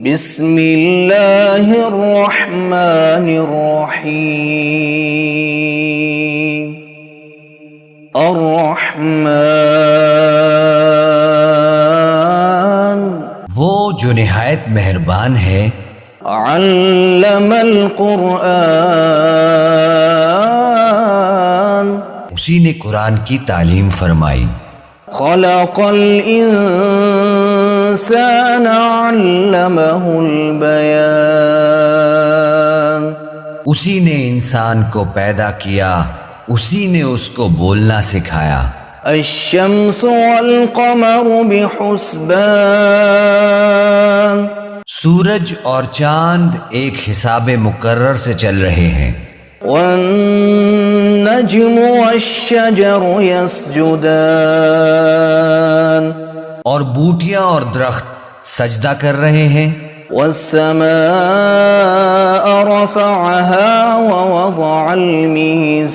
بسم اللہ الرحمن الرحیم الرحمن وہ جو نہایت مہربان ہے، علم القرآن اسی نے قرآن کی تعلیم فرمائی، خلق الانسان علمہ البیان اسی نے انسان کو پیدا کیا، اسی نے اس کو بولنا سکھایا۔ الشمس والقمر بحسبان سورج اور چاند ایک حساب مقرر سے چل رہے ہیں، والنجم والشجر يسجدان اور بوٹیاں اور درخت سجدہ کر رہے ہیں۔ والسماء رفعها ووضع الميزان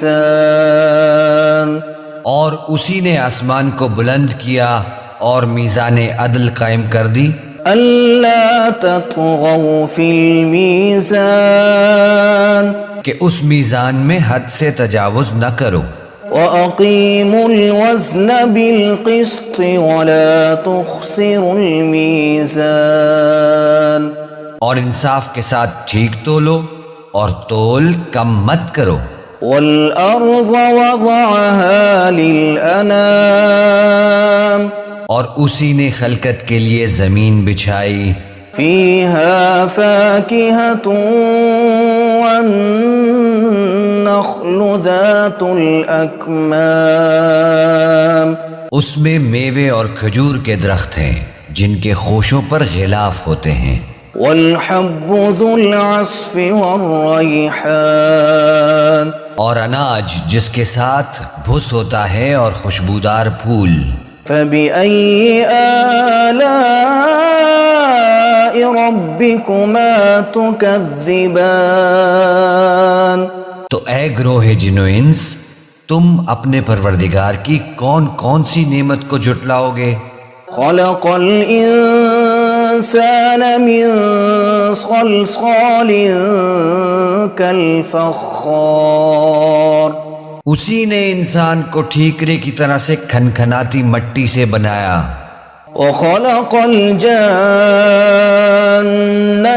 اور اسی نے آسمان کو بلند کیا اور میزان عدل قائم کر دی، ألا تطغوا في الميزان کہ اس میزان میں حد سے تجاوز نہ کرو، وَأَقِيمُوا الْوَزْنَ بِالْقِسْطِ وَلَا تُخْسِرُوا الْمِيزَانَ اور انصاف کے ساتھ ٹھیک تولو اور تول کم مت کرو۔ وَالْأَرْضَ وَضَعَهَا لِلْأَنَامِ اور اسی نے خلقت کے لیے زمین بچھائی، فِيهَا فَاكِهَةٌ وَالنَّخْلُ ذَاتُ الْأَكْمَامِ اس میں میوے اور کھجور کے درخت ہیں جن کے خوشوں پر غلاف ہوتے ہیں، وَالْحَبُّ ذُو الْعَصْفِ وَالرَّيْحَانِ اور اناج جس کے ساتھ بھس ہوتا ہے اور خوشبودار پھول۔ فَبِأَيِّ آلَاءِ رَبِّكُمَا تُكَذِّبَانِ تو اے گروہ جن و انس، تم اپنے پروردگار کی کون کون سی نعمت کو جھٹلاؤ گے؟ خَلَقَ الْإِنسَانَ مِنْ صَلْصَالٍ كَالْفَخَّارِ اسی نے انسان کو ٹھیکرے کی طرح سے کھنکھناتی مٹی سے بنایا، وَخَلَقَ الْجَانَّ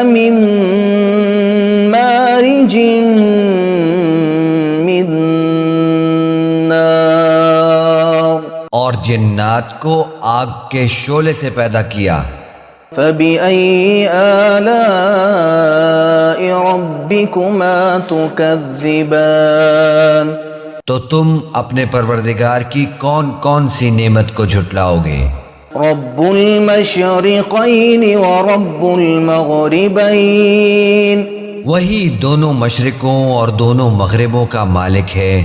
مِنْ مَارِجٍ مِّن نَارٍ اور جنات کو آگ کے شعلے سے پیدا کیا۔ فَبِأَيِّ آلَاءِ رَبِّكُمَا تُكَذِّبَانِ تو تم اپنے پروردگار کی کون کون سی نعمت کو جھٹلاؤ گے؟ رب المشرقین ورب المغربین وہی دونوں مشرقوں اور دونوں مغربوں کا مالک ہے۔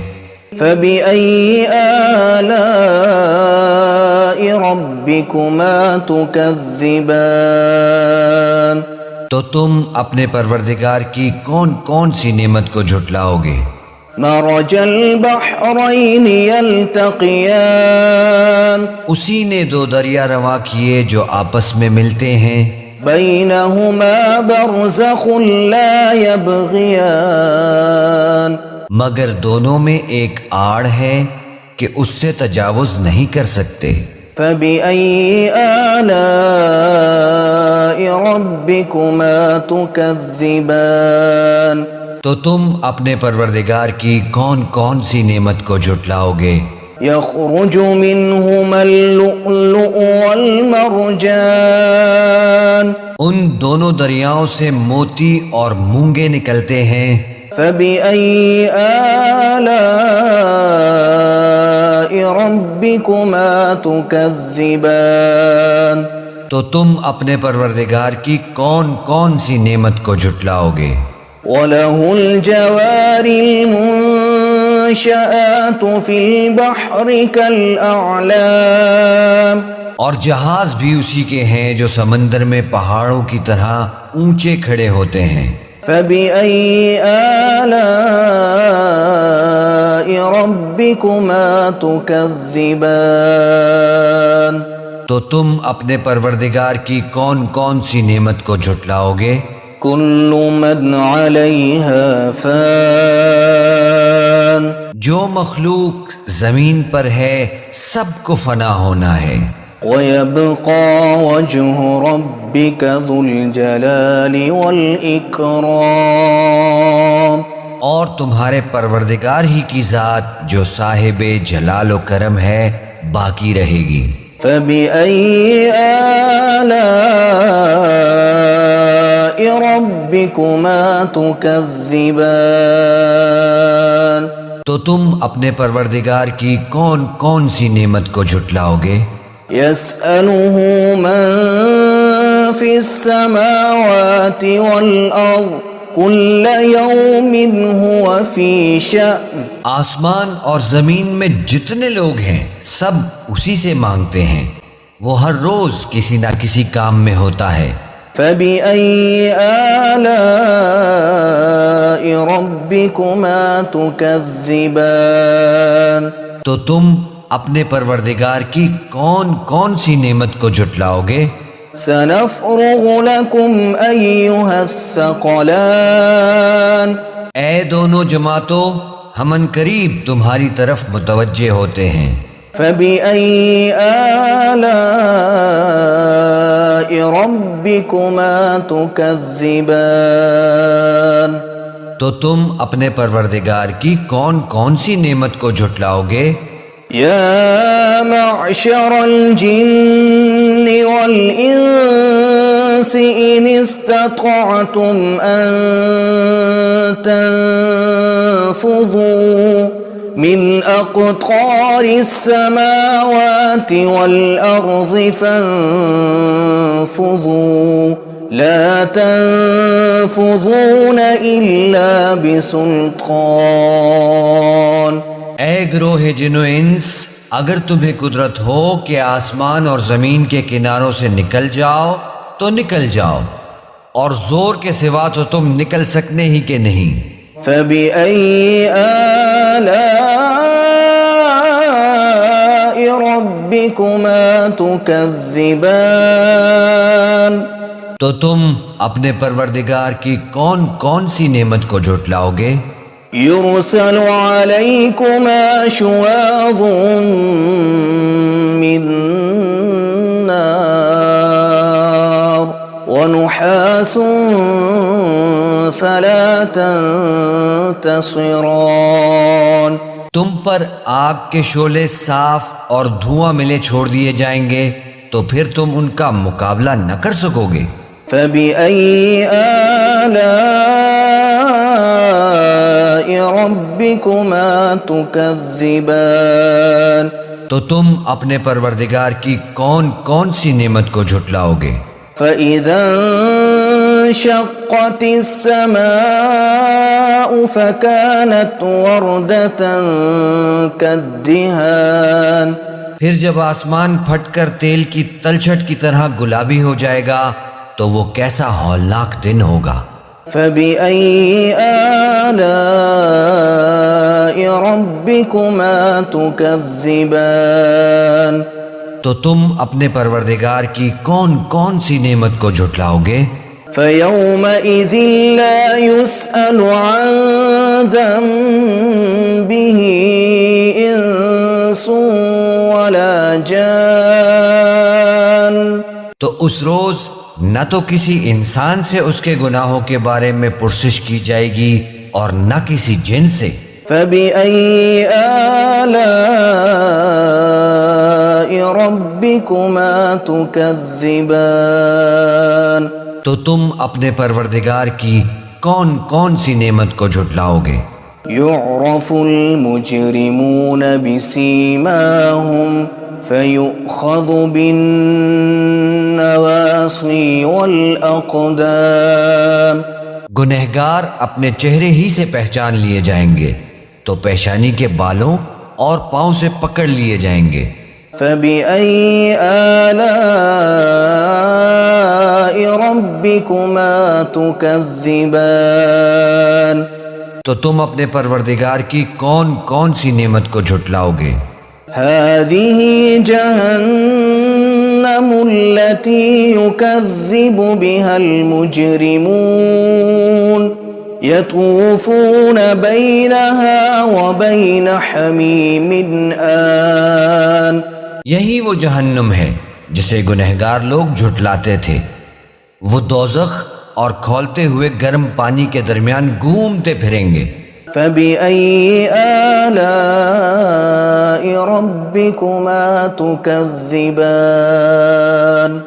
فَبِأَيِّ آلَاءِ رَبِّكُمَا تُكَذِّبَانِ تو تم اپنے پروردگار کی کون کون سی نعمت کو جھٹلاؤ گے؟ مرج البحرین یلتقیان اسی نے دو دریا رواں کیے جو آپس میں ملتے ہیں، بینہما برزخ لا یبغیان مگر دونوں میں ایک آڑ ہے کہ اس سے تجاوز نہیں کر سکتے۔ فَبِأَيِّ آلَاءِ رَبِّكُمَا تُكَذِّبَانِ تو تم اپنے پروردگار کی کون کون سی نعمت کو جھٹلاؤ گے؟ يَخْرُجُ مِنْهُمَا اللُّؤْلُؤُ وَالْمَرْجَانُ ان دونوں دریاؤں سے موتی اور مونگے نکلتے ہیں۔ فَبِأَيِّ آلَاءِ رَبِّكُمَا تُكَذِّبَانِ تو تم اپنے پروردگار کی کون کون سی نعمت کو جھٹلاؤ گے؟ وَلَهُ الْجَوَارِ الْمُنشَآتُ فِي الْبَحْرِ كَالْأَعْلَامِ اور جہاز بھی اسی کے ہیں جو سمندر میں پہاڑوں کی طرح اونچے کھڑے ہوتے ہیں۔ فَبِأَيِّ آلَاءِ رَبِّكُمَا تُكَذِّبَانِ تو تم اپنے پروردگار کی کون کون سی نعمت کو جھٹلاؤ گے؟ كل من عليها فان جو مخلوق زمین پر ہے سب کو فنا ہونا ہے، ويبقى وجه ربك ذو الجلال والإكرام اور تمہارے پروردگار ہی کی ذات جو صاحب جلال و کرم ہے باقی رہے گی۔ فبأي آلاء ربكما تكذبان تو تم اپنے پروردگار کی کون کون سی نعمت کو جھٹلاؤ گے؟ يسأله من في السماوات والأرض كل يوم هو في شأن آسمان اور زمین میں جتنے لوگ ہیں سب اسی سے مانگتے ہیں، وہ ہر روز کسی نہ کسی کام میں ہوتا ہے۔ فبأي آلاء ربكما تكذبان تو تم اپنے پروردگار کی کون کون سی نعمت کو جھٹلاؤ گے؟ سنفرغ لكم أيها الثقلان اے دونوں جماعتوں، ہم ان قریب تمہاری طرف متوجہ ہوتے ہیں۔ فبأي آلاء ربكما تكذبان تو تم اپنے پروردگار کی کون کون سی نعمت کو جھٹلاؤ گے؟ يا معشر الجن والإنس إن استطعتم أن تنفذوا من أقطار السماوات والأرض فانفذوا لا تنفذون إلا بسلطان اے گروہ جن و انس، اگر تمہیں قدرت ہو کہ آسمان اور زمین کے کناروں سے نکل جاؤ تو نکل جاؤ، اور زور کے سوا تو تم نکل سکنے ہی کہ نہیں۔ فبأي آلاء ربكما تكذبان تو تم اپنے پروردگار کی کون کون سی نعمت کو جھٹلاؤ گے؟ يرسل عليكما شواظ من نار ونحاس فلا تنتصران تم پر آگ کے شعلے صاف اور دھواں ملے چھوڑ دیے جائیں گے تو پھر تم ان کا مقابلہ نہ کر سکو گے۔ فبأي آلاء ربكما تكذبان تو تم اپنے پروردگار کی کون کون سی نعمت کو جھٹلاؤ گے؟ فإذا انشقت السماء فكانت وردة كالدهان پھر جب آسمان پھٹ کر تیل کی تلچھٹ کی طرح گلابی ہو جائے گا تو وہ کیسا ہولناک دن ہوگا۔ فبأي آلاء ربكما تكذبان تو تم اپنے پروردگار کی کون کون سی نعمت کو جھٹلاؤ گے؟ فيومئذ لا يسأل عن ذنبه إنس ولا جان تو اس روز نہ تو کسی انسان سے اس کے گناہوں کے بارے میں پرسش کی جائے گی اور نہ کسی جن سے۔ فبأي آلاء ربكما تكذبان تو تم اپنے پروردگار کی کون کون سی نعمت کو جھٹلاؤ گے؟ يعرف المجرمون بسيماهم فيؤخذ بالنواصي والأقدام گنہگار اپنے چہرے ہی سے پہچان لیے جائیں گے تو پیشانی کے بالوں اور پاؤں سے پکڑ لیے جائیں گے۔ فبأي آلاء ربكما تكذبان تو تم اپنے پروردگار کی کون کون سی نعمت کو جھٹلاؤ گے؟ هذه جهنم التي يكذب بها المجرمون يطوفون بينها وبين حميم آن. یہی وہ جہنم ہے جسے گنہگار لوگ جھٹلاتے تھے. وہ دوزخ اور کھولتے ہوئے گرم پانی کے درمیان گھومتے پھریں گے. فبأي آلاء ربكما تكذبان.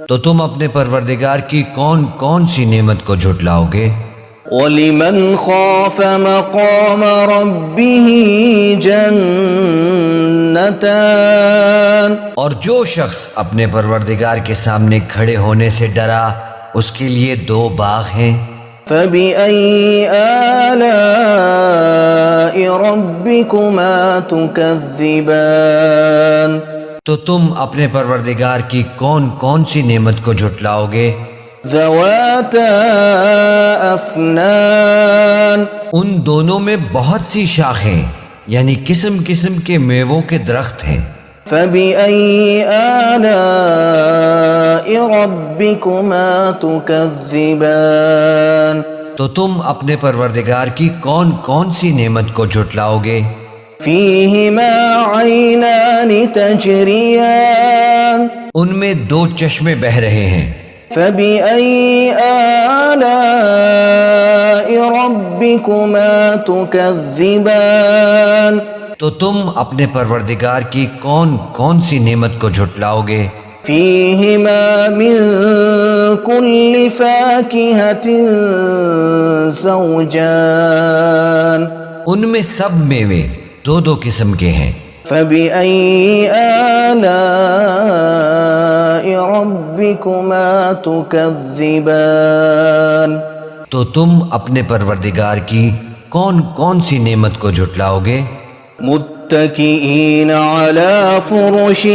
تو تم اپنے پروردگار کی کون کون سی نعمت کو جھٹلاؤ گے؟ وَلِمَنْ خَافَ مَقَامَ رَبِّهِ جَنَّتَانِ. اور جو شخص اپنے پروردگار کے سامنے کھڑے ہونے سے ڈرا اس کے لیے 2 باغ ہیں. فَبِأَيِّ آلَاءِ رَبِّكُمَا تُكَذِّبَانِ. تو تم اپنے پروردگار کی کون کون سی نعمت کو جھٹلاؤ گے؟ ذَوَاتَا أَفْنَانٍ. ان دونوں میں بہت سی شاخیں یعنی قسم قسم کے میووں کے درخت ہیں. فَبِأَيِّ آلَاءِ رَبِّكُمَا تُكَذِّبَانِ. تو تم اپنے پروردگار کی کون کون سی نعمت کو جھٹلاؤ گے؟ فِيهِمَا عَيْنَانِ تَجْرِيَانِ. ان میں 2 چشمے بہہ رہے ہیں. فَبِأَيِّ آلَاءِ رَبِّكُمَا تُكَذِّبَانِ. تو تم اپنے پروردگار کی کون کون سی نعمت کو جھٹلاؤ گے؟ فِيهِمَا مِن كُلِّ فَاكِهَةٍ زَوْجَانِ. ان میں سب میوے 2 قسم کے ہیں. فَبِأَيِّ آلَاءِ رَبِّكُمَا تُكَذِّبَانِ. تو تم اپنے پروردگار کی کون کون سی نعمت کو جھٹلاؤ گے؟ متكئين على فرش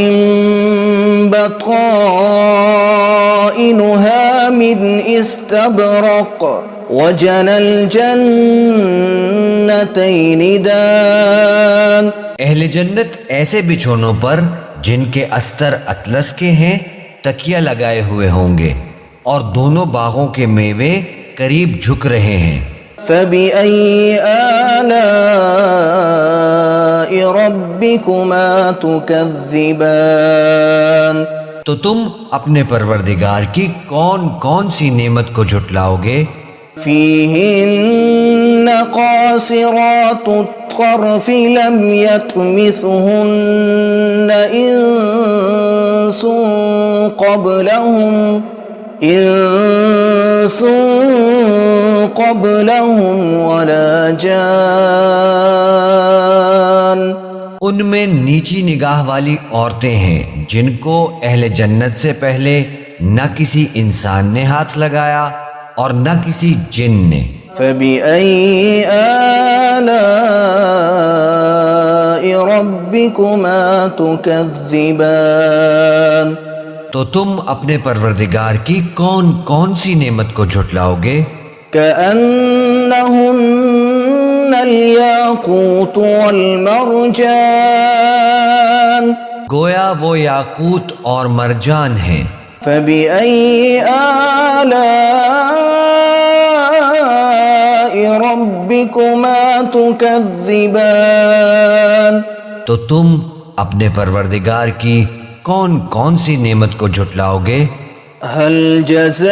بطائنها من استبرق وجنى الجنتين دان. اہل جنت ایسے بچھونوں پر جن کے استر اطلس کے ہیں تکیہ لگائے ہوئے ہوں گے اور دونوں باغوں کے میوے قریب جھک رہے ہیں. فَبِأَيِّ آلَاءِ رَبِّكُمَا تُكَذِّبَانِ. تو تم اپنے پروردگار کی کون کون سی نعمت کو جھٹلاؤ گے؟ فِيهِنَّ قَاصِرَاتُ الطَّرْفِ لَمْ يَطْمِثُهُنَّ إِنسٌ قَبْلَهُمْ وَلَا جَانٌ. ان میں نیچی نگاہ والی عورتیں ہیں جن کو اہل جنت سے پہلے نہ کسی انسان نے ہاتھ لگایا اور نہ کسی جن نے. فَبِأَيِّ آلَاءِ رَبِّكُمَا تُكَذِّبَانِ. تو تم اپنے پروردگار کی کون کون سی نعمت کو جھٹلاؤ گے؟ كَأَنَّهُنَّ الْيَاقُوتُ وَالْمَرْجَانُ. گویا وہ یاقوت اور مرجان ہیں. فَبِأَيِّ آلَاءِ رَبِّكُمَا تُكَذِّبَانِ. تو تم اپنے پروردگار کی کون کون سی نعمت کو جھٹلاؤ گے؟ هل جزاء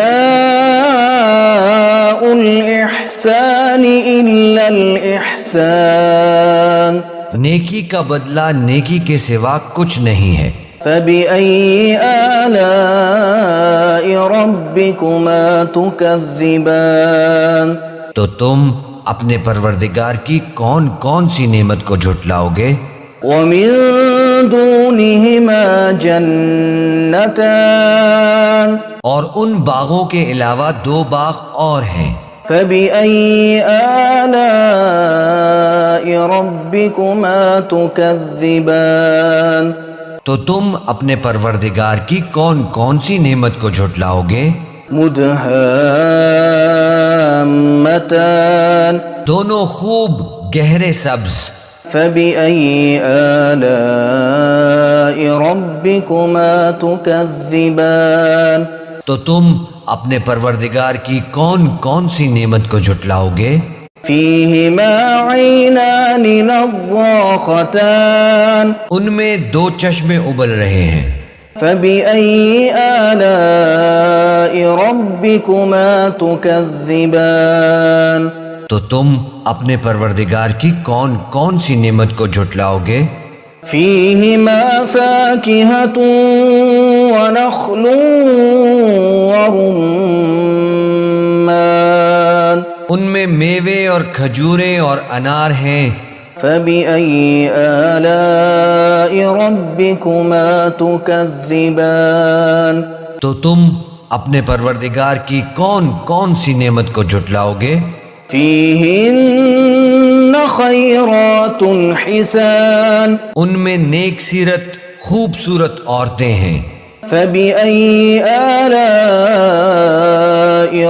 الإحسان إلا الإحسان. نیکی کا بدلہ نیکی کے سوا کچھ نہیں ہے. فَبِأَيِّ آلَاءِ رَبِّكُمَا تُكَذِّبَانِ. تو تم اپنے پروردگار کی کون کون سی نعمت کو جھٹلاؤ گے؟ وَمِن دُونِهِمَا جَنَّتَانِ. اور ان باغوں کے علاوہ 2 باغ اور ہیں. فَبِأَيِّ آلَاءِ رَبِّكُمَا تُكَذِّبَانِ. تو تم اپنے پروردگار کی کون کون سی نعمت کو جھٹلاؤ گے؟ مُدْهَامَّتَانِ. دونوں خوب گہرے سبز. فَبِأَيِّ آلَاءِ ربكما تكذبان تو تم اپنے پروردگار کی کون کون سی نعمت کو جھٹلاؤ گے؟ فيهما عينان نضاختان ان میں دو چشمے ابل رہے ہیں، فبأي آلاء ربكما تكذبان تو تم اپنے پروردگار کی کون کون سی نعمت کو جھٹلاؤ گے؟ فيهما فاكهة ونخل ورمان ان میں میوے اور کھجوریں اور انار ہیں، فبأي آلاء ربكما تكذبان تو تم اپنے پروردگار کی کون کون سی نعمت کو جھٹلاؤ گے؟ فيهن خيرات حسان ان میں نیک سیرت خوبصورت عورتیں ہیں، فبأي آلاء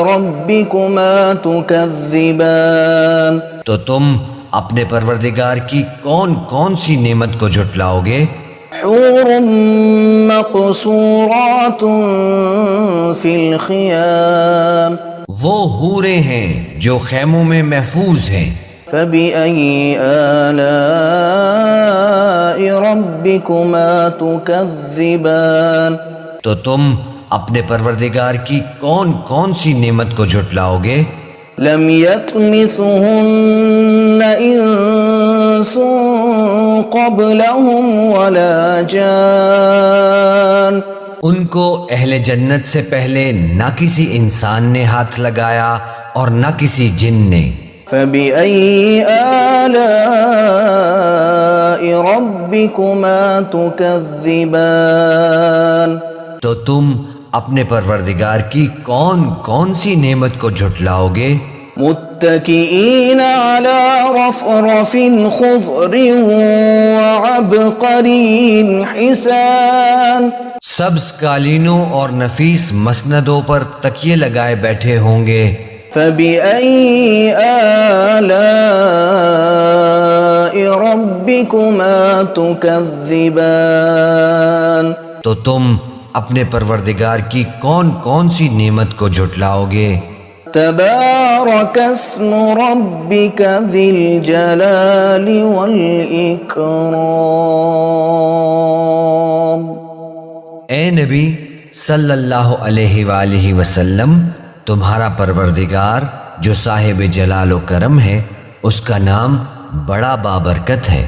ربكما تكذبان تو تم اپنے پروردگار کی کون کون سی نعمت کو جھٹلاؤ گے؟ حور مقصورات في الخيام وہ حوریں ہیں جو خیموں میں محفوظ ہیں، فبأي آلاء ربكما تكذبان تو تم اپنے پروردگار کی کون کون سی نعمت کو جھٹلاؤ گے؟ لم يطمثهن انس قبلهم ولا جان ان کو اہل جنت سے پہلے نہ کسی انسان نے ہاتھ لگایا اور نہ کسی جن نے، فبأي آلاء ربكما تكذبان تو تم اپنے پروردگار کی کون کون سی نعمت کو جھٹلاؤ گے؟ متكئين على رفرف خضر وعبقري حسان سبز قالینوں اور نفیس مسندوں پر تکیے لگائے بیٹھے ہوں گے، فبأي آلاء ربكما تكذبان تو تم اپنے پروردگار کی کون کون سی نعمت کو جھٹلاؤ گے؟ تبارك اسم ربك ذي الجلال والإكرام اے نبی صلی اللہ علیہ وآلہ وسلم، تمہارا پروردگار جو صاحب جلال و کرم ہے، اس کا نام بڑا بابرکت ہے۔